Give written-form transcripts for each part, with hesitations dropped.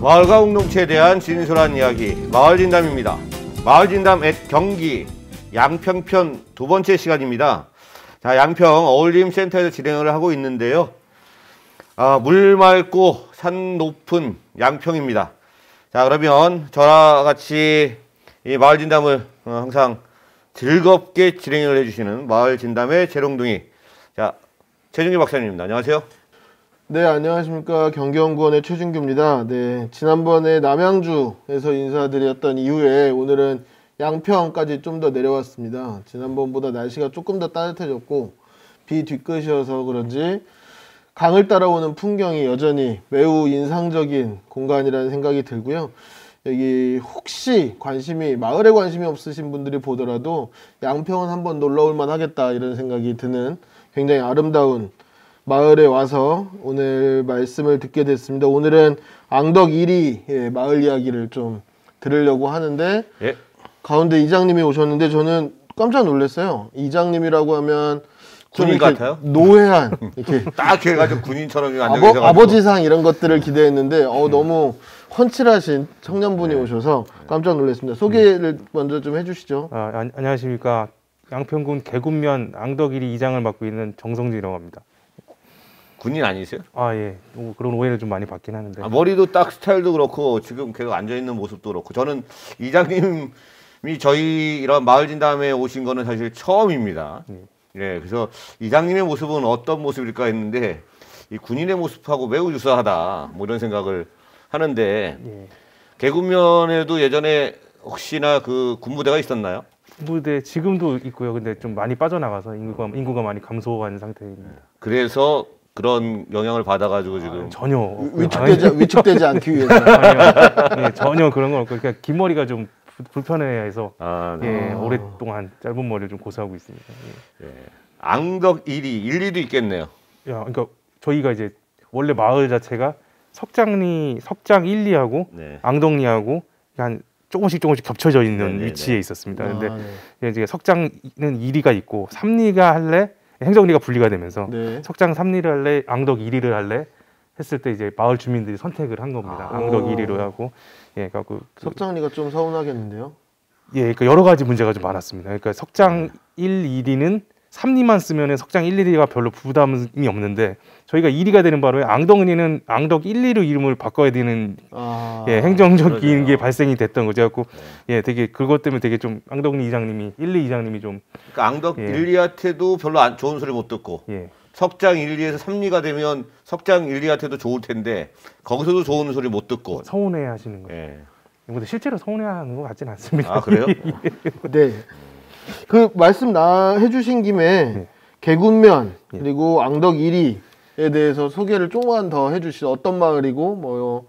마을과 공동체에 대한 진솔한 이야기 마을진담입니다. 마을진담 @ 경기 양평편 두 번째 시간입니다. 자, 양평 어울림센터에서 진행을 하고 있는데요. 물 맑고 산 높은 양평입니다. 자, 그러면 저와 같이 이 마을진담을 항상 즐겁게 진행을 해주시는 마을진담의 재롱둥이, 자, 최준규 박사님입니다. 안녕하세요. 네, 안녕하십니까. 경기연구원의 최준규입니다. 네, 지난번에 남양주에서 인사드렸던 이후에 오늘은 양평까지 좀 더 내려왔습니다. 지난번보다 날씨가 조금 더 따뜻해졌고 비 뒤끝이어서 그런지 강을 따라오는 풍경이 여전히 매우 인상적인 공간이라는 생각이 들고요. 여기 혹시 마을에 관심이 없으신 분들이 보더라도 양평은 한번 놀러 올만 하겠다 이런 생각이 드는 굉장히 아름다운 마을에 와서 오늘 말씀을 듣게 됐습니다. 오늘은 앙덕 1위 마을 이야기를 좀 들으려고 하는데, 예. 가운데 이장님이 오셨는데 저는 깜짝 놀랐어요. 이장님이라고 하면 군인 같아요? 노회한 이렇게 딱 해가지고 군인처럼 앉아계셔가지고 아버지상 이런 것들을 기대했는데 너무 훤칠하신 청년분이 오셔서 깜짝 놀랐습니다. 소개를 먼저 좀 해주시죠. 안녕하십니까. 양평군 계군면 앙덕 1위 이장을 맡고 있는 정성진이라고 합니다. 군인 아니세요? 예. 그런 오해를 좀 많이 받긴 하는데. 머리도 딱 스타일도 그렇고 지금 계속 앉아있는 모습도 그렇고, 저는 이장님이 저희 이런 마을진담에 오신 거는 사실 처음입니다. 예, 그래서 이장님의 모습은 어떤 모습일까 했는데 이 군인의 모습하고 매우 유사하다 뭐 이런 생각을 하는데, 예. 계군면에도 예전에 혹시나 그 군부대가 있었나요? 군부대 지금도 있고요. 근데 좀 많이 빠져나가서 인구가 많이 감소한 상태입니다. 그래서 그런 영향을 받아가지고 지금 전혀 위축되지 않기 위해서 전혀 그런 건 없고, 그러니까 긴 머리가 좀 불편해해서 네. 오랫동안 짧은 머리를 좀 고수하고 있습니다. 예. 앙덕 1위, 1, 2도 있겠네요. 그러니까 저희가 이제 원래 마을 자체가 석장 1, 2하고 네. 앙덕리하고 한 조금씩 조금씩 겹쳐져 있는 네네네. 위치에 있었습니다. 근데 이제 석장은 1위가 있고 3리가 할래, 행정리가 분리가 되면서 석장 3리를 할래, 앙덕 1위를 할래 했을 때 이제 마을 주민들이 선택을 한 겁니다. 앙덕 1위로 하고. 그러니까 석장리가 좀 서운하겠는데요? 그러니까 여러 가지 문제가 좀 많았습니다. 그러니까 석장 1, 2리는 3리만 쓰면 석장 1, 2리가 별로 부담이 없는데, 저희가 2리가 되는 바람에 앙덕리는 앙덕 1, 2로 이름을 바꿔야 되는 행정적인 그러네요. 게 발생이 됐던 거죠. 그래갖고 되게 그것 때문에 되게 좀 앙덕리 이장님이 1, 2 이장님이 좀 그러니까 앙덕 1, 2한테도 별로 좋은 소리 못 듣고 석장 1, 2에서 3리가 되면 석장 1, 2한테도 좋을 텐데 거기서도 좋은 소리 못 듣고 서운해 하시는 거예요. 근데 실제로 서운해하는 것 같지는 않습니다. 아, 그래요? 네. 그 말씀 해주신 김에 계군면 그리고 앙덕 1위에 대해서 소개를 조금만 더 해주시죠. 어떤 마을이고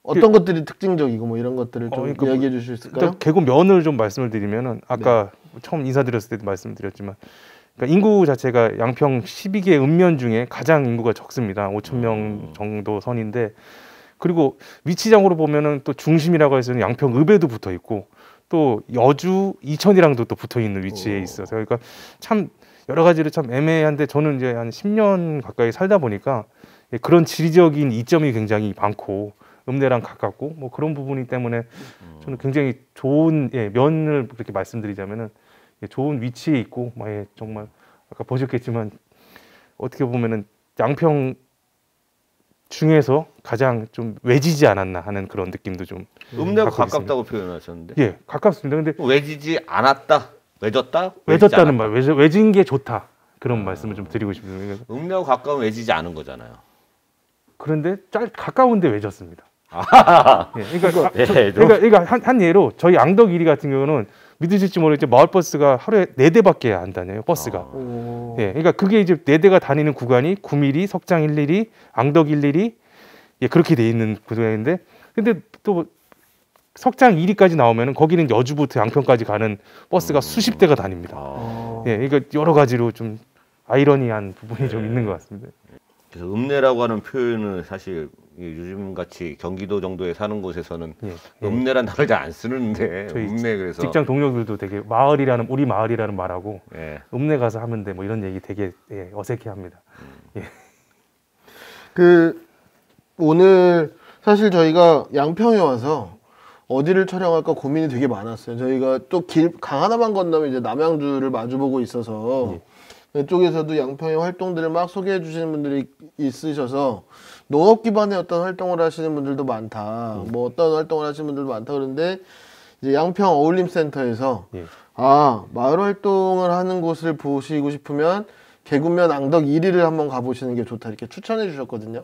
어떤 것들이 특징적이고 이런 것들을 좀 이야기해 주실 수 있을까요? 일단 계군면을 좀 말씀을 드리면은 아까 처음 인사드렸을 때도 말씀드렸지만, 그러니까 인구 자체가 양평 12개 읍면 중에 가장 인구가 적습니다. 5,000명 정도 선인데, 그리고 위치장으로 보면은 또 중심이라고 해서는 양평읍에도 붙어 있고 또 여주, 이천이랑도 또 붙어 있는 위치에 있어서, 그러니까 참 여러 가지로 참 애매한데, 저는 이제 한 10년 가까이 살다 보니까 그런 지리적인 이점이 굉장히 많고 읍내랑 가깝고 그런 부분이 때문에 저는 굉장히 좋은 면을 그렇게 말씀드리자면은 좋은 위치에 있고 정말 아까 보셨겠지만 어떻게 보면은 양평 중에서 가장 좀 외지지 않았나 하는 그런 느낌도 좀 읍내가 가깝다고 표현하셨는데. 가깝습니다. 근데 외지지 않았다, 외졌다, 외졌다는 말, 외진 게 좋다 그런 말씀을 좀 드리고 싶습니다. 읍내하고 가까우면 외지지 않은 거잖아요. 그런데 가까운데 외졌습니다. 그러니까 한 예로 저희 앙덕 1위 같은 경우는 믿으실지 모르겠지만 마을버스가 하루에 4대밖에 안 다녀요, 버스가. 그러니까 그게 이제 4대가 다니는 구간이 9mm, 석장 1, 2리, 앙덕 1, 2리 그렇게 돼 있는 구간인데, 근데 또 석장 1위까지 나오면은 거기는 여주부터 양평까지 가는 버스가 수십 대가 다닙니다. 그러니까 여러 가지로 좀 아이러니한 부분이 좀 있는 것 같습니다. 그래서 읍내라고 하는 표현은 사실 요즘같이 경기도 정도에 사는 곳에서는 읍내란 단어를 잘 안 쓰는데, 읍내, 그래서 직장 동료들도 되게 우리 마을이라는 말하고 읍내 가서 하면 돼 이런 얘기 되게 어색해합니다. 오늘 사실 저희가 양평에 와서 어디를 촬영할까 고민이 되게 많았어요. 저희가 또 강 하나만 건너면 이제 남양주를 마주보고 있어서 이쪽에서도 양평의 활동들을 막 소개해 주시는 분들이 있으셔서 농업 기반의 어떤 활동을 하시는 분들도 많다. 뭐 어떤 활동을 하시는 분들도 많다. 그런데 이제 양평 어울림센터에서 마을 활동을 하는 곳을 보시고 싶으면 개군면 앙덕 1위를 한번 가보시는 게 좋다. 이렇게 추천해 주셨거든요.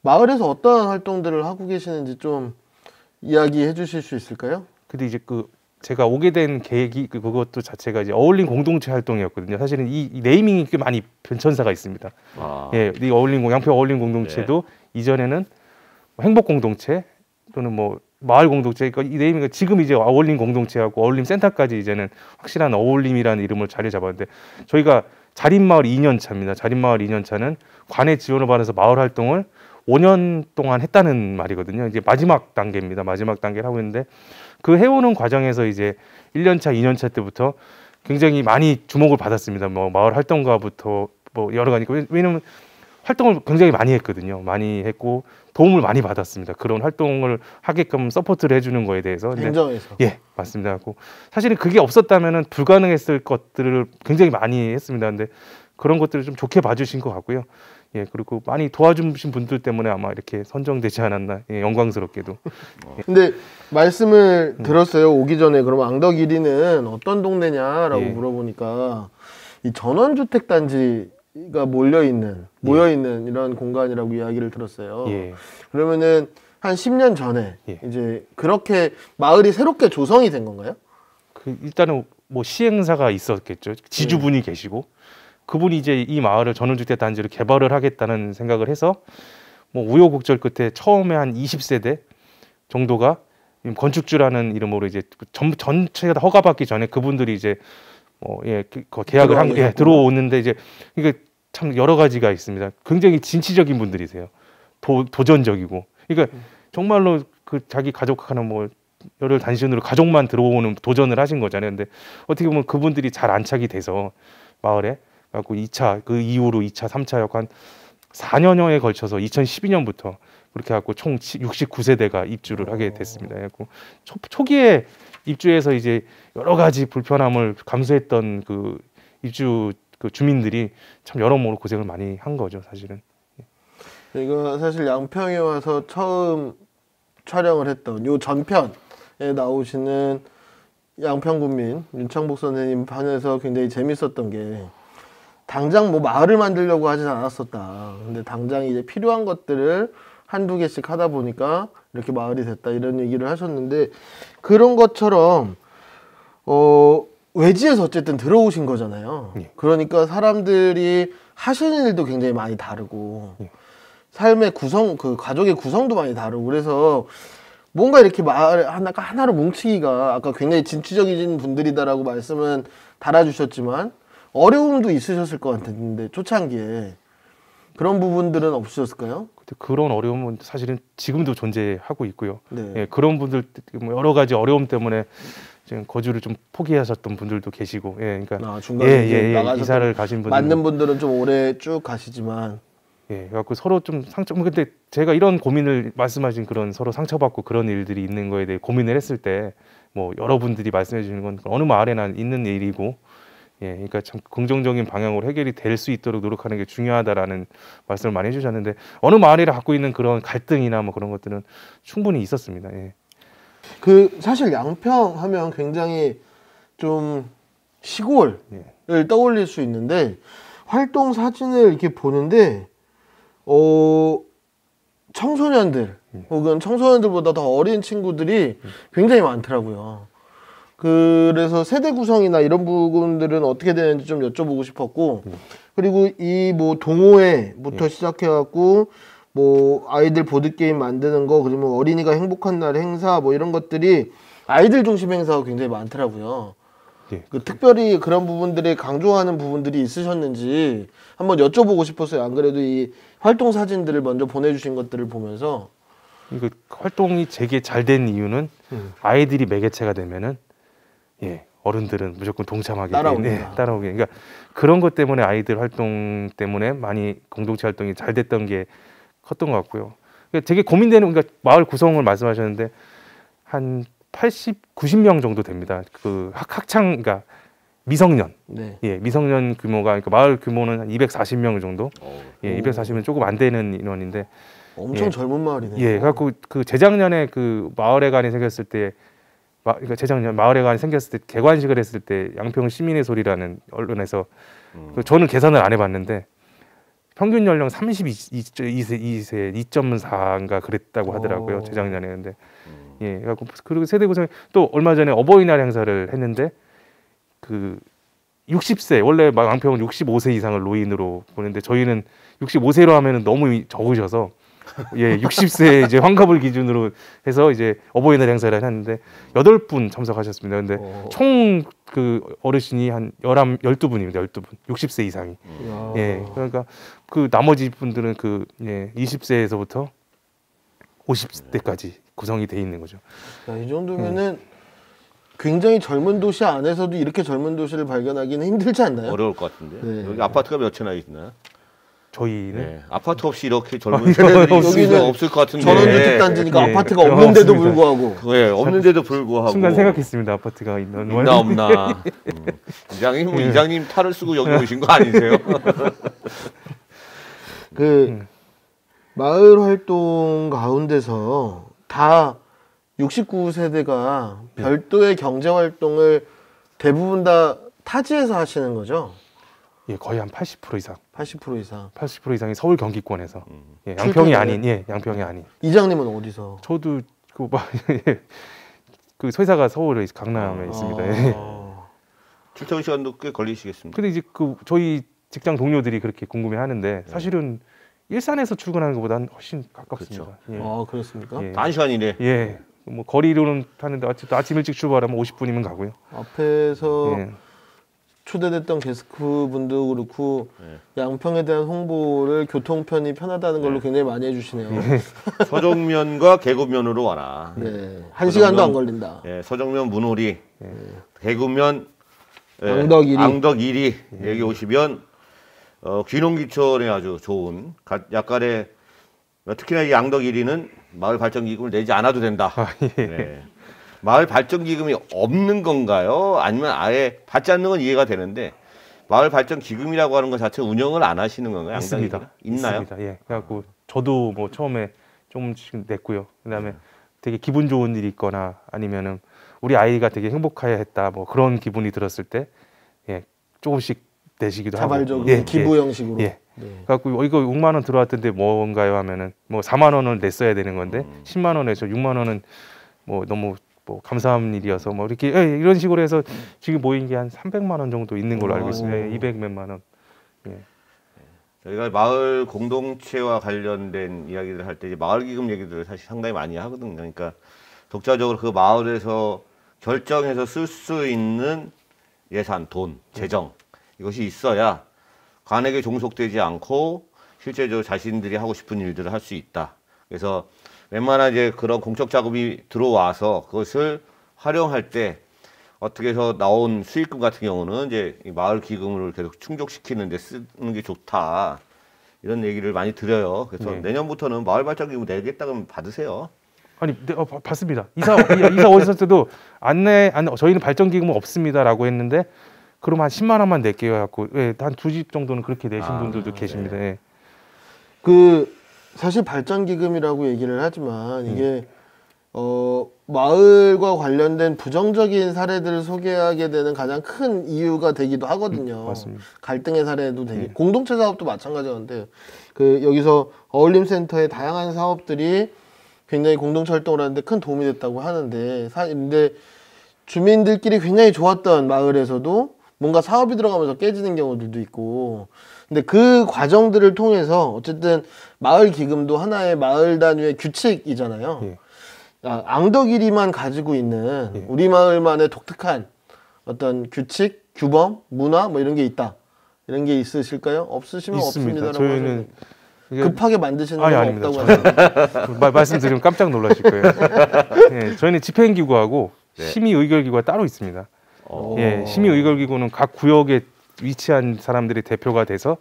마을에서 어떤 활동들을 하고 계시는지 좀 이야기해 주실 수 있을까요? 근데 이제 제가 오게 된 계획이 그것도 자체가 이제 어울림 공동체 활동이었거든요. 사실은 이 네이밍이 꽤 많이 변천사가 있습니다. 예, 이 양평 어울림 공동체도 이전에는 행복 공동체 또는 뭐 마을 공동체, 그러니까 이 네이밍은 지금 이제 어울림 공동체하고 어울림 센터까지 이제는 확실한 어울림이라는 이름을 자리 잡았는데 저희가 자립마을 2년 차입니다. 자립마을 2년 차는 관의 지원을 받아서 마을 활동을 5년 동안 했다는 말이거든요. 이제 마지막 단계입니다. 마지막 단계를 하고 있는데 그 해오는 과정에서 이제 1년 차, 2년 차 때부터 굉장히 많이 주목을 받았습니다. 뭐 마을 활동가부터 뭐 여러 가지. 왜냐면 활동을 굉장히 많이 했거든요. 많이 했고 도움을 많이 받았습니다. 그런 활동을 하게끔 서포트를 해주는 거에 대해서. 행정에서. 예, 맞습니다. 사실은 그게 없었다면은 불가능했을 것들을 굉장히 많이 했습니다. 근데 그런 것들을 좀 좋게 봐주신 것 같고요. 예, 그리고 많이 도와주신 분들 때문에 아마 이렇게 선정되지 않았나, 예, 영광스럽게도. 근데 말씀을 들었어요. 오기 전에. 그럼 앙덕 1위는 어떤 동네냐라고 물어보니까 이 전원주택 단지가 모여 있는 이런 공간이라고 이야기를 들었어요. 그러면은 한 10년 전에 이제 그렇게 마을이 새롭게 조성이 된 건가요? 일단은 뭐 시행사가 있었겠죠. 지주분이 계시고. 그분이 이제 이 마을을 전원주택 단지로 개발을 하겠다는 생각을 해서 뭐 우여곡절 끝에 처음에 한 20세대 정도가 건축주라는 이름으로 이제 전체가 다 허가받기 전에 그분들이 이제 계약을 들어오는데 이제 이게 참 여러 가지가 있습니다. 굉장히 진취적인 분들이세요. 도전적이고. 그러니까 정말로 자기 가족하는 뭐 열흘 단신으로 가족만 들어오는 도전을 하신 거잖아요. 근데 어떻게 보면 그분들이 잘 안착이 돼서 마을에 갖고 2차 그 이후로 2차, 3차 약간 4년여에 걸쳐서 2012년부터 그렇게 갖고 총 69세대가 입주를 하게 됐습니다. 그래서 초기에 입주해서 이제 여러 가지 불편함을 감수했던 그 입주 주민들이 참 여러모로 고생을 많이 한 거죠, 사실은. 이거 사실 양평에 와서 처음 촬영을 했던 요 전편에 나오시는 양평군민 윤창복 선생님 편에서 굉장히 재밌었던 게 당장 뭐 마을을 만들려고 하진 않았었다. 근데 당장 이제 필요한 것들을 한두 개씩 하다 보니까 이렇게 마을이 됐다 이런 얘기를 하셨는데 그런 것처럼 외지에서 어쨌든 들어오신 거잖아요. 그러니까 사람들이 하시는 일도 굉장히 많이 다르고 삶의 구성, 가족의 구성도 많이 다르고 그래서 뭔가 이렇게 마을 하나로 뭉치기가 아까 굉장히 진취적이신 분들이다라고 말씀은 달아주셨지만 어려움도 있으셨을 것 같은데 초창기에 그런 부분들은 없으셨을까요? 그런 어려움은 사실은 지금도 존재하고 있고요. 예, 그런 분들 여러 가지 어려움 때문에 지금 거주를 좀 포기하셨던 분들도 계시고, 그러니까 중간에 이사를 가신 분들 맞는 분들은 좀 오래 쭉 가시지만, 그래갖고 서로 좀 근데 제가 이런 고민을 말씀하신 그런 서로 상처받고 그런 일들이 있는 거에 대해 고민을 했을 때, 뭐 여러분들이 말씀해 주시는 건 어느 마을에나 있는 일이고. 그러니까 참 긍정적인 방향으로 해결이 될 수 있도록 노력하는 게 중요하다라는 말씀을 많이 해주셨는데 어느 마을이라 갖고 있는 그런 갈등이나 뭐 그런 것들은 충분히 있었습니다. 사실 양평 하면 굉장히 좀 시골을 떠올릴 수 있는데 활동 사진을 이렇게 보는데 청소년들 혹은 청소년들보다 더 어린 친구들이 굉장히 많더라고요. 그래서 세대 구성이나 이런 부분들은 어떻게 되는지 좀 여쭤보고 싶었고 그리고 이 뭐 동호회부터 시작해갖고 뭐 아이들 보드게임 만드는 거 그리고 어린이가 행복한 날 행사 뭐 이런 것들이 아이들 중심 행사가 굉장히 많더라고요. 특별히 그런 부분들을 강조하는 부분들이 있으셨는지 한번 여쭤보고 싶었어요. 안 그래도 이 활동 사진들을 먼저 보내주신 것들을 보면서 활동이 되게 잘 된 이유는 아이들이 매개체가 되면은 어른들은 무조건 동참하게 따라오게. 그러니까 그런 것 때문에 아이들 활동 때문에 많이 공동체 활동이 잘 됐던 게 컸던 것 같고요. 그러니까 되게 고민되는 그러니까 마을 구성을 말씀하셨는데 한 80, 90명 정도 됩니다. 그 학창 그러니까 미성년. 네. 예, 미성년 규모가 그러니까 마을 규모는 한 240명 정도. 예, 240명 조금 안 되는 인원인데 엄청 예. 젊은 마을이네요. 예, 그래갖고 그 재작년에 그 마을회관이 생겼을 때 그러니까 재작년 마을회관이 생겼을 때 개관식을 했을 때 양평 시민의 소리라는 언론에서 저는 계산을 안 해봤는데 평균 연령 32세 2.4인가 그랬다고 하더라고요. 재작년에. 근데 예, 그래갖고 그리고 세대 구성이 또 얼마 전에 어버이날 행사를 했는데 그 60세 원래 양평은 65세 이상을 노인으로 보는데 저희는 65세로 하면은 너무 적으셔서 예 60세 이제 환갑을 기준으로 해서 이제 어버이날 행사를 했는데 8분 참석하셨습니다. 근데 총 그 어르신이 한 12분입니다. 12분 60세 이상이. 예 그러니까 그 나머지 분들은 그 예 20세에서부터 50대까지 구성이 돼 있는 거죠. 야, 이 정도면은 굉장히 젊은 도시 안에서도 이렇게 젊은 도시를 발견하기는 힘들지 않나요? 어려울 것 같은데. 네. 여기 아파트가 몇 채나 있나요? 저희는 네. 아파트 없이 이렇게 젊은 세대들이 있을 수가 없을 것 같은데. 전원주택 단지니까 예. 아파트가 예. 없는데도 없습니다. 불구하고. 네, 없는데도 불구하고 순간 생각했습니다. 아파트가 있는 있나 없나. 이장님 뭐 이장님 탈을 쓰고 여기 오신 거 아니세요? 그 마을 활동 가운데서 다 69세대가 별도의 경제 활동을 대부분 다 타지에서 하시는 거죠? 예, 거의 한 80% 이상. 80% 이상. 80% 이상이 서울 경기권에서 예, 양평이 출퇴근을? 아닌 예, 양평이 아닌. 이장님은 어디서? 저도 그 회사가 서울에 강남에 있습니다. 예. 출퇴근 시간도 꽤 걸리시겠습니다. 근데 이제 그 저희 직장 동료들이 그렇게 궁금해하는데 사실은 일산에서 출근하는 것보다는 훨씬 가깝습니다. 예. 그렇습니까? 예. 단시간이네. 예. 뭐 거리로는 하는데 아침 일찍 출발하면 50분이면 가고요. 앞에서 예. 초대됐던 게스트 분도 그렇고 네. 양평에 대한 홍보를 교통편이 편하다는 걸로 굉장히 많이 해주시네요. 서정면과 계곡면으로 와라. 네, 1시간도 안 걸린다. 예, 서정면 문호리, 계곡면 앙덕 1위. 앙덕 1위 여기 오시면 귀농귀촌에 아주 좋은 약간의 특히나 이 앙덕 1위는 마을 발전 기금을 내지 않아도 된다. 예. 네. 마을 발전 기금이 없는 건가요? 아니면 아예 받지 않는 건 이해가 되는데 마을 발전 기금이라고 하는 것 자체 운영을 안 하시는 건가요? 있습니다. 있나요? 있습니다. 예. 그래갖고 저도 뭐 처음에 조금씩 냈고요. 그다음에 되게 기분 좋은 일이 있거나 아니면은 우리 아이가 되게 행복해야 했다 뭐 그런 기분이 들었을 때 예, 조금씩 내시기도 자발적으로 하고. 예, 기부 형식으로. 예. 네. 그래갖고 이거 6만 원 들어왔던데 뭔가요 하면은 뭐 4만 원을 냈어야 되는 건데 10만 원에서 6만 원은 뭐 너무 뭐 감사한 일이어서 뭐 이렇게 예, 이런 식으로 해서 지금 모인 게 한 300만 원 정도 있는 걸로 알고 있습니다. 예, 200몇만 원. 예. 저희가 마을 공동체와 관련된 이야기를 할 때 마을 기금 얘기들을 사실 상당히 많이 하거든요. 그러니까 독자적으로 그 마을에서 결정해서 쓸 수 있는 예산, 돈, 재정 이것이 있어야 관에게 종속되지 않고 실제적으로 자신들이 하고 싶은 일들을 할 수 있다. 그래서 웬만한 이제 그런 공적 자금이 들어와서 그것을 활용할 때 어떻게 해서 나온 수익금 같은 경우는 이제 이 마을 기금을 계속 충족시키는 데 쓰는 게 좋다. 이런 얘기를 많이 드려요. 그래서 네. 내년부터는 마을 발전 기금 내겠다 그러면 받으세요. 아니, 네, 받습니다. 이사 오셨을 때도 저희는 발전 기금은 없습니다라고 했는데 그럼 한 10만 원만 낼게요 갖고 예, 한 두 집 정도는 그렇게 내신 분들도 계십니다. 예. 그 사실 발전 기금이라고 얘기를 하지만 이게 마을과 관련된 부정적인 사례들을 소개하게 되는 가장 큰 이유가 되기도 하거든요. 맞습니다. 갈등의 사례도 되게 공동체 사업도 마찬가지였는데 그 여기서 어울림센터의 다양한 사업들이 굉장히 공동체 활동을 하는데 큰 도움이 됐다고 하는데 근데 주민들끼리 굉장히 좋았던 마을에서도 뭔가 사업이 들어가면서 깨지는 경우들도 있고 근데 그 과정들을 통해서 어쨌든 마을 기금도 하나의 마을 단위의 규칙이잖아요. 예. 앙덕이리만 가지고 있는 예. 우리 마을만의 독특한 어떤 규칙, 규범, 문화 뭐 이런 게 있다. 이런 게 있으실까요? 없으시면 있습니다. 없습니다라고 저희는 하셔도 급하게 만드시는 아니, 건 아닙니다. 없다고 하시는 말씀드리면 깜짝 놀라실 거예요. 예, 저희는 집행기구하고 심의의결기구가 따로 있습니다. 예, 심의의결기구는 각 구역에 위치한 사람들이 대표가 돼서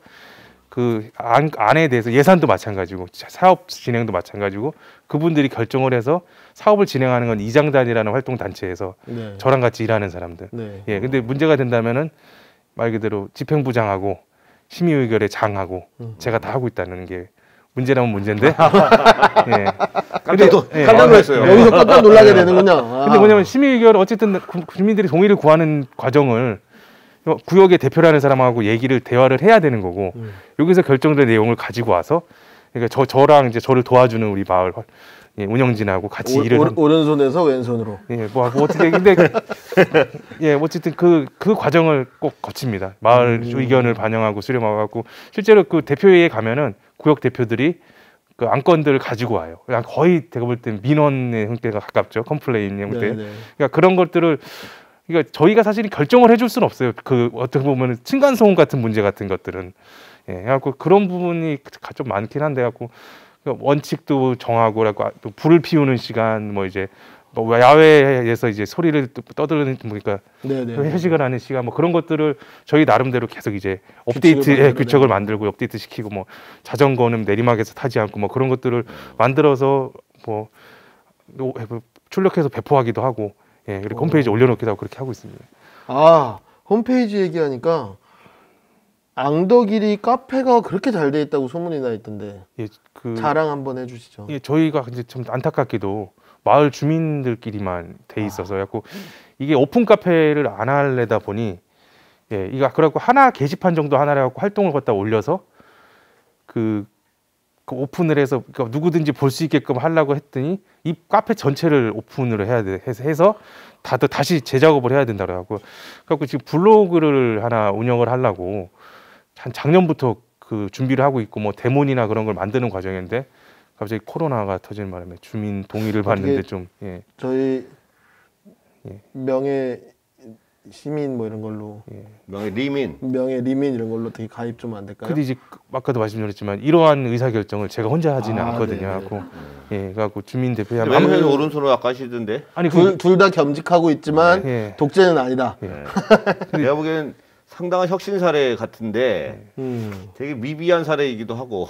그 안에 대해서 예산도 마찬가지고 사업 진행도 마찬가지고 그분들이 결정을 해서 사업을 진행하는 건 이장단이라는 활동 단체에서 네. 저랑 같이 일하는 사람들. 네. 예, 근데 문제가 된다면은 말 그대로 집행부장하고 심의의결의 장하고 제가 다 하고 있다는 게 문제라면 문제인데. 예. 깜짝 놀랐어요. 여기서 깜짝 놀라게 되는군요. 근데 뭐냐면 심의의결 어쨌든 주민들이 동의를 구하는 과정을 구역의 대표라는 사람하고 얘기를 대화를 해야 되는 거고 여기서 결정된 내용을 가지고 와서 그러니까 저랑 이제 저를 도와주는 우리 마을 운영진하고 같이 일을 오른손에서 왼손으로. 예, 뭐 어떻게 근데 예, 어쨌든 그 과정을 꼭 거칩니다. 마을 의견을 반영하고 수렴하고 실제로 그 대표회의에 가면은 구역 대표들이 그 안건들을 가지고 와요. 그냥 거의 제가 볼 때 민원의 형태가 가깝죠. 컴플레인 형태. 그러니까 그런 것들을 그러니까 저희가 사실 결정을 해줄 수는 없어요. 그 어떻게 보면 층간소음 같은 문제 같은 것들은 예, 그래갖고 그런 부분이 좀 많긴 한데 갖고 원칙도 정하고 또 불을 피우는 시간 뭐 이제 뭐 야외에서 이제 소리를 떠드는 그러니까 회식을 하는 시간 뭐 그런 것들을 저희 나름대로 계속 이제 업데이트 규칙을 만들고 업데이트 시키고 뭐 자전거는 내리막에서 타지 않고 뭐 그런 것들을 만들어서 뭐 출력해서 배포하기도 하고 예, 그리고 홈페이지에 올려놓기도 하고 그렇게 하고 있습니다. 아, 홈페이지 얘기하니까 앙덕일이 카페가 그렇게 잘 돼 있다고 소문이 나 있던데. 예, 자랑 한번 해주시죠. 예, 저희가 이제 좀 안타깝게도 마을 주민들끼리만 돼 있어서 갖고 이게 오픈 카페를 안 하려다 보니 예, 이거 그래갖고 하나 게시판 정도 하나를 갖고 활동을 갖다 올려서 그 오픈을 해서 그러니까 누구든지 볼 수 있게끔 하려고 했더니 이 카페 전체를 오픈을 해야 돼 해서 다들 다시 재작업을 해야 된다고 그래갖고 지금 블로그를 하나 운영을 하려고 한 작년부터 그 준비를 하고 있고 뭐 대문이나 그런 걸 만드는 과정인데 갑자기 코로나가 터지는 바람에 주민 동의를 받는데 좀 예. 저희 명예 시민 뭐 이런 걸로 명예 리민 이런 걸로 되게 가입 좀 안 될까요? 근데 이제 아까도 말씀드렸지만 이러한 의사 결정을 제가 혼자 하지는 않거든요. 갖고 예, 그래갖고 주민 대표에 왼손 오른손으로 아까 하시던데 아니 둘 다 겸직하고 있지만 독재는 아니다. 내가 보기엔 상당한 혁신 사례 같은데 되게 미비한 사례이기도 하고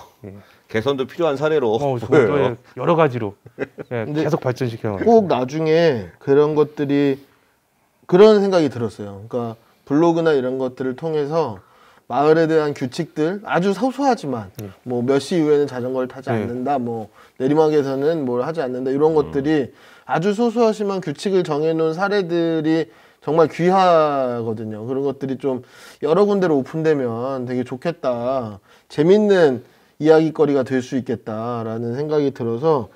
개선도 필요한 사례로 보여요. 여러 가지로 계속 발전시켜. 꼭 나중에 그런 것들이 그런 생각이 들었어요. 그러니까 블로그나 이런 것들을 통해서 마을에 대한 규칙들 아주 소소하지만 뭐 몇 시 이후에는 자전거를 타지 않는다, 뭐 내리막에서는 뭘 하지 않는다 이런 것들이 아주 소소하지만 규칙을 정해놓은 사례들이 정말 귀하거든요. 그런 것들이 좀 여러 군데로 오픈되면 되게 좋겠다, 재밌는 이야기거리가 될 수 있겠다라는 생각이 들어서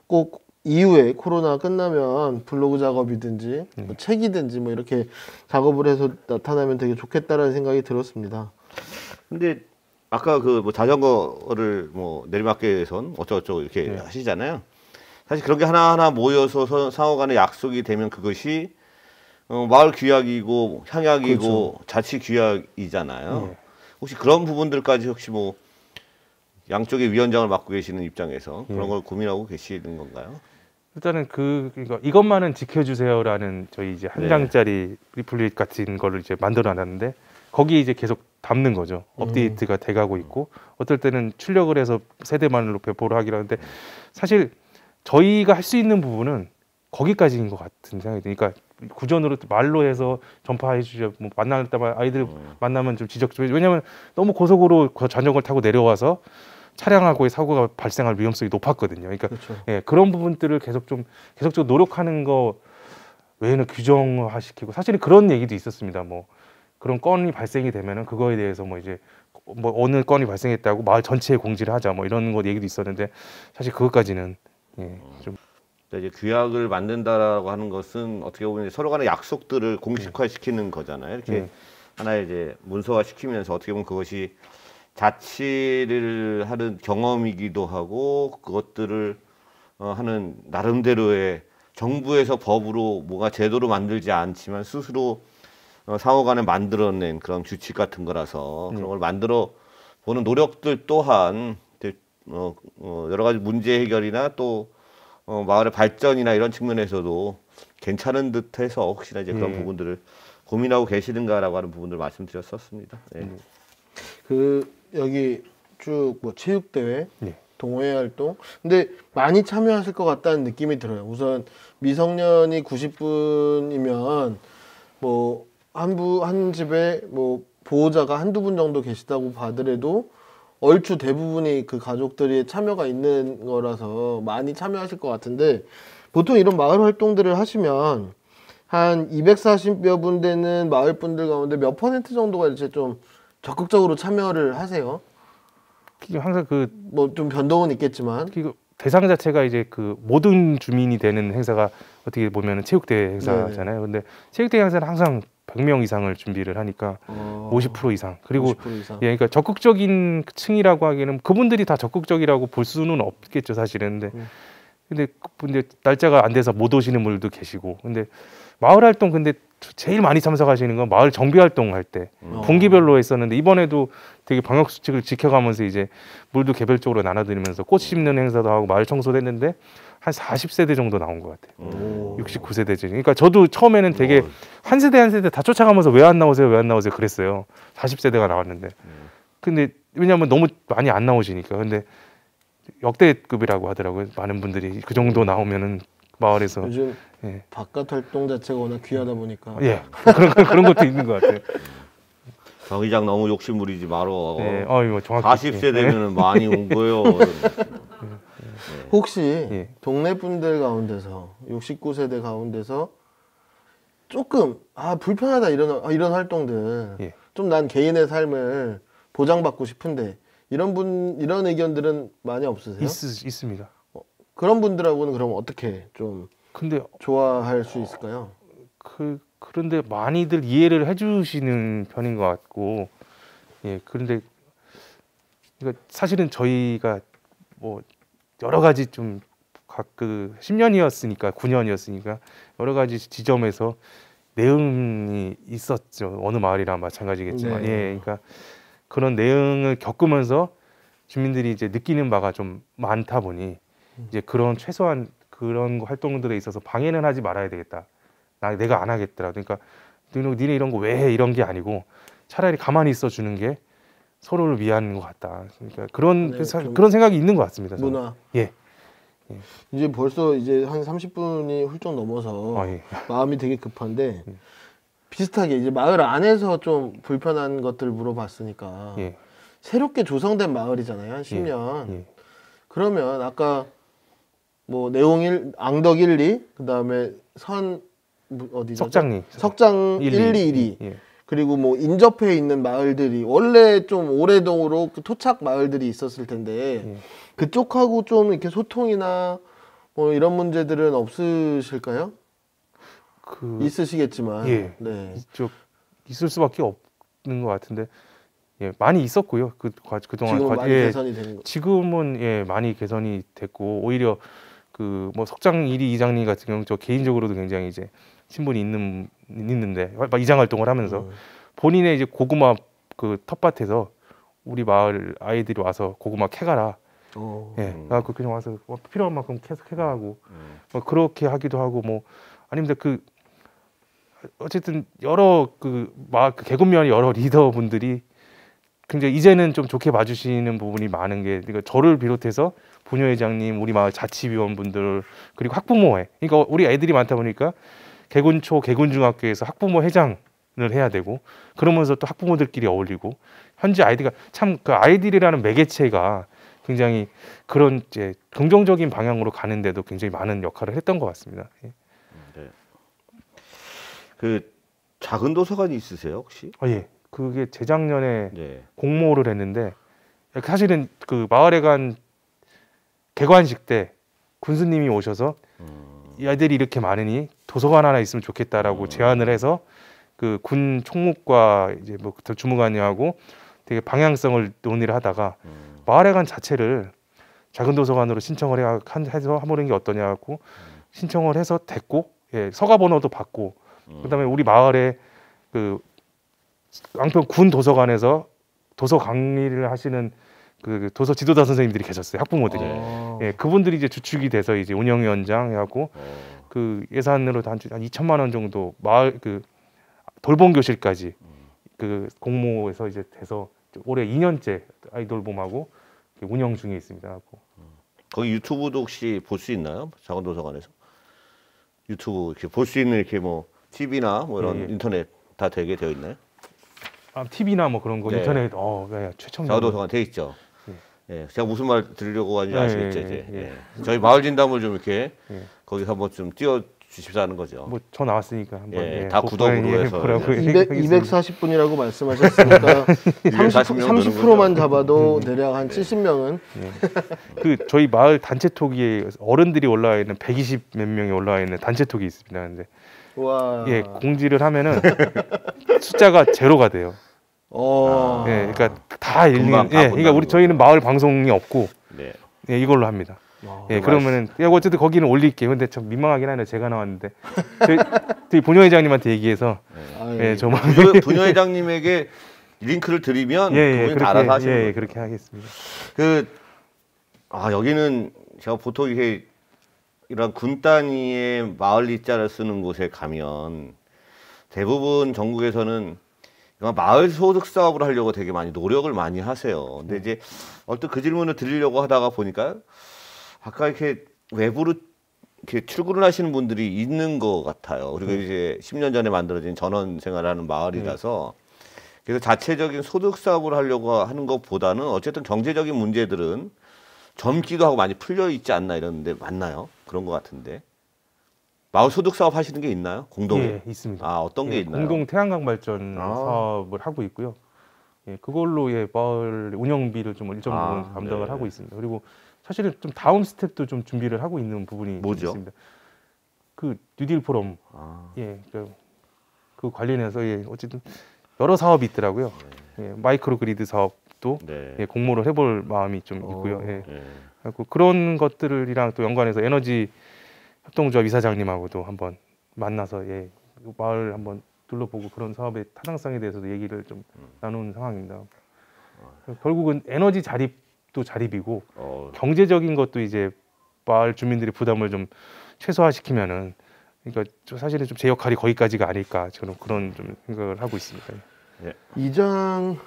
꼭 이후에 코로나 끝나면 블로그 작업이든지 뭐 책이든지 뭐 이렇게 작업을 해서 나타나면 되게 좋겠다라는 생각이 들었습니다. 근데 아까 그 뭐 자전거를 뭐 내리막길에선 어쩌고저쩌고 이렇게 하시잖아요. 사실 그런 게 하나하나 모여서 상호간에 약속이 되면 그것이 마을 규약이고 향약이고 자치 규약이잖아요. 혹시 그런 부분들까지 혹시 뭐 양쪽의 위원장을 맡고 계시는 입장에서 그런 걸 고민하고 계시는 건가요? 일단은 그러니까 이것만은 지켜주세요라는 저희 이제 한 장짜리 리플릿 같은 거를 이제 만들어놨는데 거기에 이제 계속 담는 거죠. 업데이트가 돼가고 있고 어떨 때는 출력을 해서 세대만으로 배포를 하기로 하는데 사실 저희가 할 수 있는 부분은 거기까지인 것 같은 생각이 드니까 구전으로 말로 해서 전파해 주죠. 뭐 만날 때마다 아이들 만나면 좀 지적 좀 왜냐면 너무 고속으로 자전거를 타고 내려와서 차량하고의 사고가 발생할 위험성이 높았거든요. 그러니까 예, 그런 부분들을 계속적으로 노력하는 거 외에는 규정화시키고 사실은 그런 얘기도 있었습니다. 뭐 그런 건이 발생이 되면은 그거에 대해서 뭐 이제 뭐 어느 건이 발생했다고 마을 전체에 공지를 하자 뭐 이런 거 얘기도 있었는데 사실 그것까지는 좀 이제 규약을 만든다라고 하는 것은 어떻게 보면 서로 간의 약속들을 공식화시키는 거잖아요. 이렇게 하나의 이제 문서화시키면서 어떻게 보면 그것이 자치를 하는 경험이기도 하고 그것들을 하는 나름대로의 정부에서 법으로 뭐가 제도로 만들지 않지만 스스로 상호간에 만들어낸 그런 규칙 같은 거라서 그런 걸 만들어 보는 노력들 또한 여러 가지 문제 해결이나 또 마을의 발전이나 이런 측면에서도 괜찮은 듯해서 혹시나 이제 그런 부분들을 고민하고 계시는가라고 하는 부분들 말씀드렸었습니다. 그 여기 쭉 뭐 체육대회, 예. 동호회 활동. 근데 많이 참여하실 것 같다는 느낌이 들어요. 우선 미성년이 90분이면 뭐 한 집에 뭐 보호자가 한두 분 정도 계시다고 봐더라도 얼추 대부분이 그 가족들이 참여가 있는 거라서 많이 참여하실 것 같은데, 보통 이런 마을 활동들을 하시면 한 240여 분 되는 마을 분들 가운데 몇 퍼센트 정도가 이제 좀 적극적으로 참여를 하세요? 항상 뭐 좀 변동은 있겠지만. 대상 자체가 이제 그 모든 주민이 되는 행사가 어떻게 보면 체육대회 행사잖아요. 근데 체육대회 행사는 항상 100명 이상을 준비를 하니까 50% 이상. 그리고 50% 이상. 예, 그러니까 적극적인 층이라고 하기에는 그분들이 다 적극적이라고 볼 수는 없겠죠, 사실은. 근데 날짜가 안 돼서 못 오시는 분들도 계시고. 근데 마을 활동 근데 제일 많이 참석하시는 건 마을 정비 활동할 때 분기별로 했었는데, 이번에도 되게 방역 수칙을 지켜가면서 이제 물도 개별적으로 나눠드리면서 꽃 심는 행사도 하고 마을 청소도 했는데 한 40세대 정도 나온 것 같아요. 69세대지. 그러니까 저도 처음에는 되게 한 세대 한 세대 다 쫓아가면서 왜 안 나오세요, 왜 안 나오세요 그랬어요. 40세대가 나왔는데. 근데 왜냐하면 너무 많이 안 나오시니까. 근데 역대급이라고 하더라고요. 많은 분들이 그 정도 나오면은 마을에서. 요즘 바깥 활동 자체가 워낙 귀하다 보니까. 예, 그런 것도 있는 것 같아요. 정의장 너무 욕심 부리지 말어. 예, 이거 정확히 40세 되면은 많이 온 거예요. 혹시 동네 분들 가운데서 69세대 가운데서 조금 불편하다 이런 활동들, 좀 난 개인의 삶을 보장받고 싶은데 이런 의견들은 많이 없으세요? 있습니다. 그런 분들하고는 그럼 어떻게 좀 근데 좋아할 수 있을까요? 그런데 많이들 이해를 해주시는 편인 것 같고, 그런데 사실은 저희가 뭐 여러 가지 좀 각 10년이었으니까 9년이었으니까 여러 가지 지점에서 내응이 있었죠. 어느 마을이랑 마찬가지겠지만, 그러니까 그런 내응을 겪으면서 주민들이 이제 느끼는 바가 좀 많다 보니 이제 그런 최소한 그런 활동들에 있어서 방해는 하지 말아야 되겠다. 내가 안 하겠더라. 그러니까 니네 이런 거 왜 해? 이런 게 아니고 차라리 가만히 있어 주는 게 서로를 위한 것 같다. 그러니까 그런 생각이 있는 것 같습니다. 저는. 문화. 이제 벌써 이제 한 30분이 훌쩍 넘어서 마음이 되게 급한데, 비슷하게 이제 마을 안에서 좀 불편한 것들 물어봤으니까 새롭게 조성된 마을이잖아요. 한 10년. 그러면 아까 뭐 앙덕 1, 2, 그다음에 어디죠? 석장 1, 2, 1이. 그리고 뭐 인접해 있는 마을들이 원래 좀 오래동으로 토착 마을들이 있었을 텐데 그쪽하고 좀 이렇게 소통이나 뭐 이런 문제들은 없으실까요? 있으시겠지만. 이쪽 있을 수밖에 없는 것 같은데 많이 있었고요. 그동안 지금은 많이 개선이 되는 거. 지금은 많이 개선이 됐고, 오히려 뭐 석장 1위 이장님 같은 경우 저 개인적으로도 굉장히 이제 친분이 있는데 이장 활동을 하면서 본인의 이제 고구마 텃밭에서 우리 마을 아이들이 와서 고구마 캐가라. 그냥 와서 필요한 만큼 캐가고 그렇게 하기도 하고, 뭐 아니면 어쨌든 여러 개군면의 여러 리더분들이 굉장히 이제는 좀 좋게 봐주시는 부분이 많은 게, 그러니까 저를 비롯해서 부녀회장님, 우리 마을 자치위원분들, 그리고 학부모회. 그러니까 우리 애들이 많다 보니까 개군초, 개군중학교에서 학부모 회장을 해야 되고, 그러면서 또 학부모들끼리 어울리고, 현재 아이들이 참 아이들이라는 매개체가 굉장히 그런 이제 긍정적인 방향으로 가는데도 굉장히 많은 역할을 했던 것 같습니다. 작은 도서관이 있으세요 혹시? 그게 재작년에 공모를 했는데, 사실은 마을에 간 개관식 때 군수님이 오셔서 이 아이들이 이렇게 많으니 도서관 하나 있으면 좋겠다라고 제안을 해서 군 총무과 이제 뭐 주무관님하고 되게 방향성을 논의를 하다가 마을에 간 자체를 작은 도서관으로 신청을 해서 하모는 게 어떠냐고 신청을 해서 됐고, 서가 번호도 받고, 그다음에 우리 마을에 양평 군 도서관에서 도서 강의를 하시는 도서 지도자 선생님들이 계셨어요. 학부모들이. 그분들이 이제 주축이 돼서 이제 운영위원장하고 예산으로 한 2천만 원 정도 마을 돌봄 교실까지 공모에서 이제 돼서 올해 2년째 아이돌봄하고 운영 중에 있습니다. 거기 유튜브도 혹시 볼 수 있나요? 작은도서관에서 유튜브 이렇게 볼 수 있는 이렇게 뭐 TV나 뭐 이런 예. 인터넷 다 되게 되어 있나요? TV나 뭐 그런 거 네. 인터넷 최첨단. 작은도서관 돼 있죠. 예, 제가 무슨 말 드리려고 하는지 예, 아시겠죠, 예, 이제. 예. 예. 저희 마을 진담을 좀 이렇게 예. 거기서 한번 좀 띄워 주십사는 거죠. 뭐 저 나왔으니까 한번 예, 다 구독으로 해서 보라고 240분이라고 말씀하셨으니까 30%만 잡아도 대략 한 70명은 그 저희 마을 단체톡에 어른들이 올라와 있는 120 몇 명이 올라와 있는 단체톡이 있습니다. 근데 와. 예, 공지를 하면은 숫자가 제로가 돼요. 어. 예, 그러니까 다 읽는. 금방 다 예, 그러니까 우리 본다는 저희는 마을 방송이 없고 네. 예, 이걸로 합니다. 예, 그러면은 어쨌든 거기는 올릴게요. 근데 좀 민망하긴 하네. 제가 나왔는데 저희 본회장님한테 얘기해서 예, 저 분여회장님에게 링크를 드리면 그분이 다 알아서 그렇게 하시는 거예요. 그렇게 하겠습니다. 여기는 제가 보통 이렇게 이런 군 단위의 마을 리자를 쓰는 곳에 가면 대부분 전국에서는 마을 소득 사업을 하려고 되게 많이 노력을 많이 하세요. 근데 이제 어떤 그 질문을 드리려고 하다가 보니까 아까 이렇게 외부로 이렇게 출근을 하시는 분들이 있는 것 같아요. 그리고 이제 10년 전에 만들어진 전원 생활하는 마을이라서 그래서 자체적인 소득 사업을 하려고 하는 것보다는 어쨌든 경제적인 문제들은 젊기도 하고 많이 풀려 있지 않나 이러는데 맞나요? 그런 것 같은데. 마을 소득 사업 하시는 게 있나요? 공동? 예, 있습니다. 어떤 게 있나요? 공동 태양광 발전 사업을 하고 있고요. 예, 그걸로 마을 운영비를 좀 일정 부분 감당을 네. 하고 있습니다. 그리고 사실은 좀 다음 스텝도 좀 준비를 하고 있는 부분이 뭐죠? 좀 있습니다. 그 뉴딜 포럼, 예, 그 관련해서 어쨌든 여러 사업이 있더라고요. 예, 마이크로 그리드 사업도 네. 예, 공모를 해볼 마음이 좀 있고요. 예. 네. 그래서 그런 것들이랑 또 연관해서 에너지 협동조합 이사장님하고도 한번 만나서 마을 한번 둘러보고 그런 사업의 타당성에 대해서도 얘기를 좀 나누는 상황입니다. 결국은 에너지 자립도 자립이고 경제적인 것도 이제 마을 주민들의 부담을 좀 최소화시키면은 그러니까 사실은 좀 제 역할이 거기까지가 아닐까 저는 그런 좀 생각을 하고 있습니다. 이장님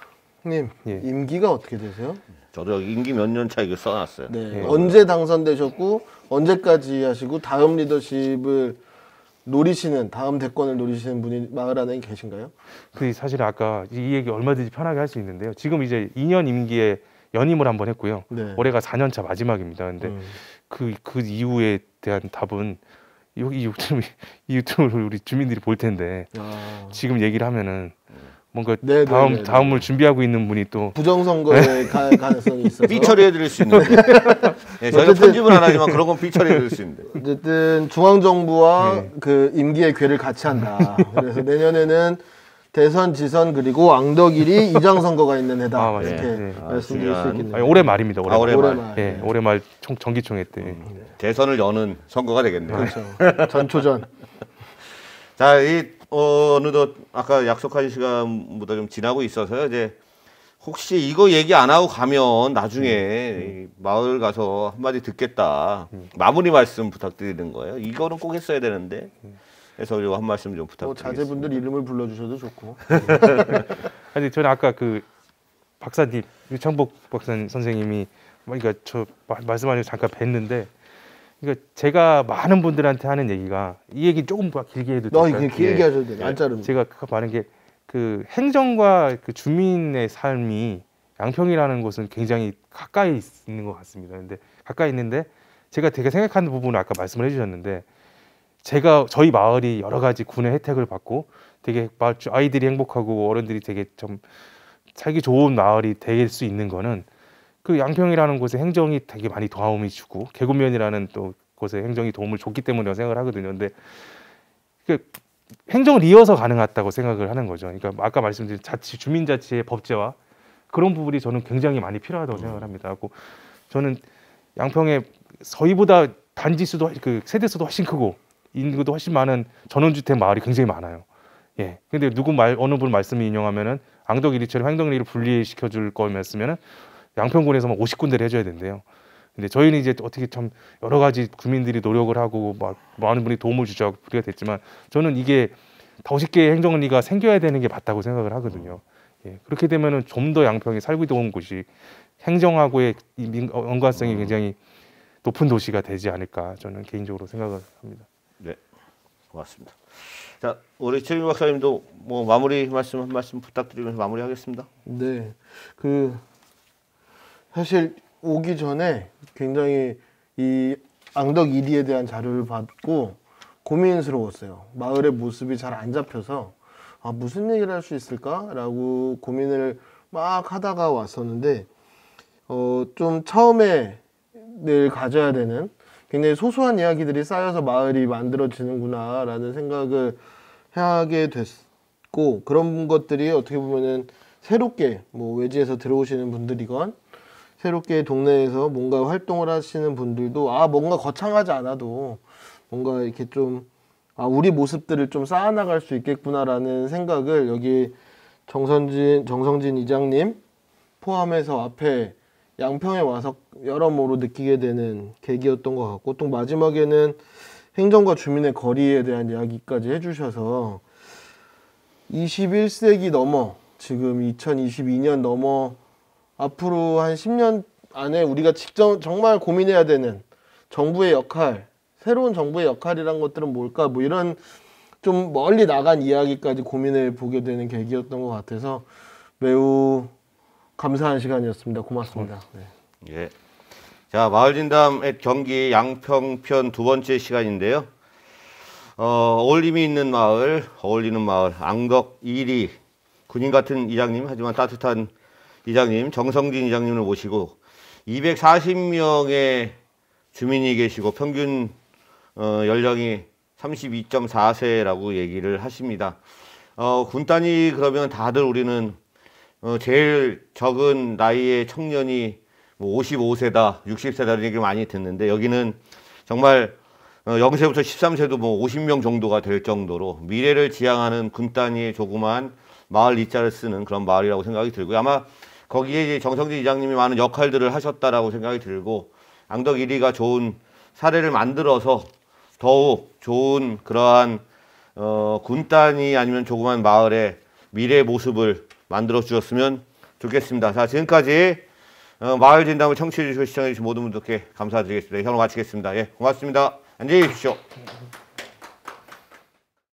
임기가 어떻게 되세요? 저도 여기 임기 몇 년 차 이거 써놨어요. 네. 언제 당선되셨고 언제까지 하시고 다음 리더십을 노리시는 다음 대권을 노리시는 분이 마을 안에 계신가요? 그 사실 아까 이 얘기 얼마든지 편하게 할 수 있는데요. 지금 이제 2년 임기에 연임을 한번 했고요. 네. 올해가 4년차 마지막입니다. 근데 그 이후에 대한 답은 여기 유튜브를 우리 주민들이 볼 텐데 지금 얘기를 하면은 뭔가 다음을 준비하고 있는 분이 또 부정선거에 갈 가능성이 있어서 삐 처리해드릴 수 있는데 저희가 편집은 안 하지만 그런 건 삐 처리해드릴 수 있는데 어쨌든 중앙정부와 그 임기의 궤를 같이 한다. 그래서 내년에는 대선, 지선 그리고 앙덕일이 이장 선거가 있는 해다. 이렇게 말씀드릴 수 있겠네요. 올해 말입니다. 올해 말. 예, 올해 말 정기총회 때 대선을 여는 선거가 되겠네요. 그렇죠. 전초전. 자, 어느덧 아까 약속한 시간보다 좀 지나고 있어서요. 이제 혹시 이거 얘기 안 하고 가면 나중에 이 마을 가서 한마디 듣겠다. 마무리 말씀 부탁드리는 거예요. 이거는 꼭 했어야 되는데. 그래서 이거 한 말씀 좀 부탁드리겠습니다. 자제분들 이름을 불러주셔도 좋고. 아니 저는 아까 그 박사님 유창복 박사 선생님이 그러니까 저 말씀하시고 잠깐 뵀는데 그러니까 제가 많은 분들한테 하는 얘기가 이 얘기 조금 더 길게 해도 될까요? 그냥 길게 하셔도 돼요. 안 자르면. 제가 말하는 게 그 행정과 그 주민의 삶이 양평이라는 곳은 굉장히 가까이 있는 것 같습니다. 근데 가까이 있는데 제가 되게 생각하는 부분을 아까 말씀을 해주셨는데 저희 마을이 여러 가지 군의 혜택을 받고 되게 아이들이 행복하고 어른들이 되게 좀 살기 좋은 마을이 될 수 있는 거는 그 양평이라는 곳에 행정이 되게 많이 도움이 주고 계곡면이라는 또 곳에 행정이 도움을 줬기 때문이라고 생각을 하거든요. 근데 그 행정을 이어서 가능하다고 생각을 하는 거죠. 그러니까 아까 말씀드린 주민자치의 법제화 그런 부분이 저는 굉장히 많이 필요하다고 생각을 합니다. 하고 저는 양평에 저희보다 단지 수도 그 세대 수도 훨씬 크고 인구도 훨씬 많은 전원주택 마을이 굉장히 많아요. 예. 근데 어느 분 말씀을 인용하면은 앙덕일이처럼 행정리를 분리시켜 줄 거였으면은 양평군에서만 50군데를 해줘야 된대요. 근데 저희는 이제 어떻게 참 여러 가지 주민들이 노력을 하고 막 많은 분이 도움을 주자고 우리가 됐지만 저는 이게 더 쉽게 행정리가 생겨야 되는 게 맞다고 생각을 하거든요. 예, 그렇게 되면은 좀 더 양평이 살기 좋은 곳이 행정하고의 연관성이 굉장히 높은 도시가 되지 않을까 저는 개인적으로 생각을 합니다. 네, 고맙습니다. 자, 우리 최민구 박사님도 뭐 마무리 말씀 한 말씀 부탁드리면서 마무리하겠습니다. 네, 사실 오기 전에 굉장히 이 앙덕 1위에 대한 자료를 받고 고민스러웠어요. 마을의 모습이 잘 안 잡혀서 무슨 얘기를 할 수 있을까라고 고민을 막 하다가 왔었는데 좀 처음에 늘 가져야 되는 굉장히 소소한 이야기들이 쌓여서 마을이 만들어지는구나라는 생각을 하게 됐고, 그런 것들이 어떻게 보면은 새롭게 뭐 외지에서 들어오시는 분들이건 새롭게 동네에서 뭔가 활동을 하시는 분들도 뭔가 거창하지 않아도 뭔가 이렇게 좀 우리 모습들을 좀 쌓아나갈 수 있겠구나라는 생각을 여기 정성진 이장님 포함해서 앞에 양평에 와서 여러모로 느끼게 되는 계기였던 것 같고, 또 마지막에는 행정과 주민의 거리에 대한 이야기까지 해주셔서 21세기 넘어 지금 2022년 넘어 앞으로 한 10년 안에 우리가 직접 정말 고민해야 되는 정부의 역할, 새로운 정부의 역할이란 것들은 뭘까, 뭐 이런 좀 멀리 나간 이야기까지 고민해 보게 되는 계기였던 것 같아서 매우 감사한 시간이었습니다. 고맙습니다. 네. 예. 자, 마을진담 경기 양평편 두 번째 시간인데요. 어울림이 있는 마을, 어울리는 마을, 앙덕 1위 군인 같은 이장님, 하지만 따뜻한 이장님, 정성진 이장님을 모시고 240명의 주민이 계시고 평균 연령이 32.4세라고 얘기를 하십니다. 군 단위 그러면 다들 우리는 제일 적은 나이의 청년이 뭐 55세다, 60세다 이런 얘기 많이 듣는데, 여기는 정말 0세부터 13세도 뭐 50명 정도가 될 정도로 미래를 지향하는 군 단위의 조그만 마을 이자를 쓰는 그런 마을이라고 생각이 들고요. 아마 거기에 이제 정성진 이장님이 많은 역할들을 하셨다라고 생각이 들고, 앙덕 1위가 좋은 사례를 만들어서 더욱 좋은 그러한 군 단위 아니면 조그만 마을의 미래 모습을 만들어 주셨으면 좋겠습니다. 자, 지금까지 마을 진담을 청취해 주시고 시청해 주신 모든 분들께 감사드리겠습니다. 오늘 마치겠습니다. 예, 고맙습니다. 안녕히 계십시오.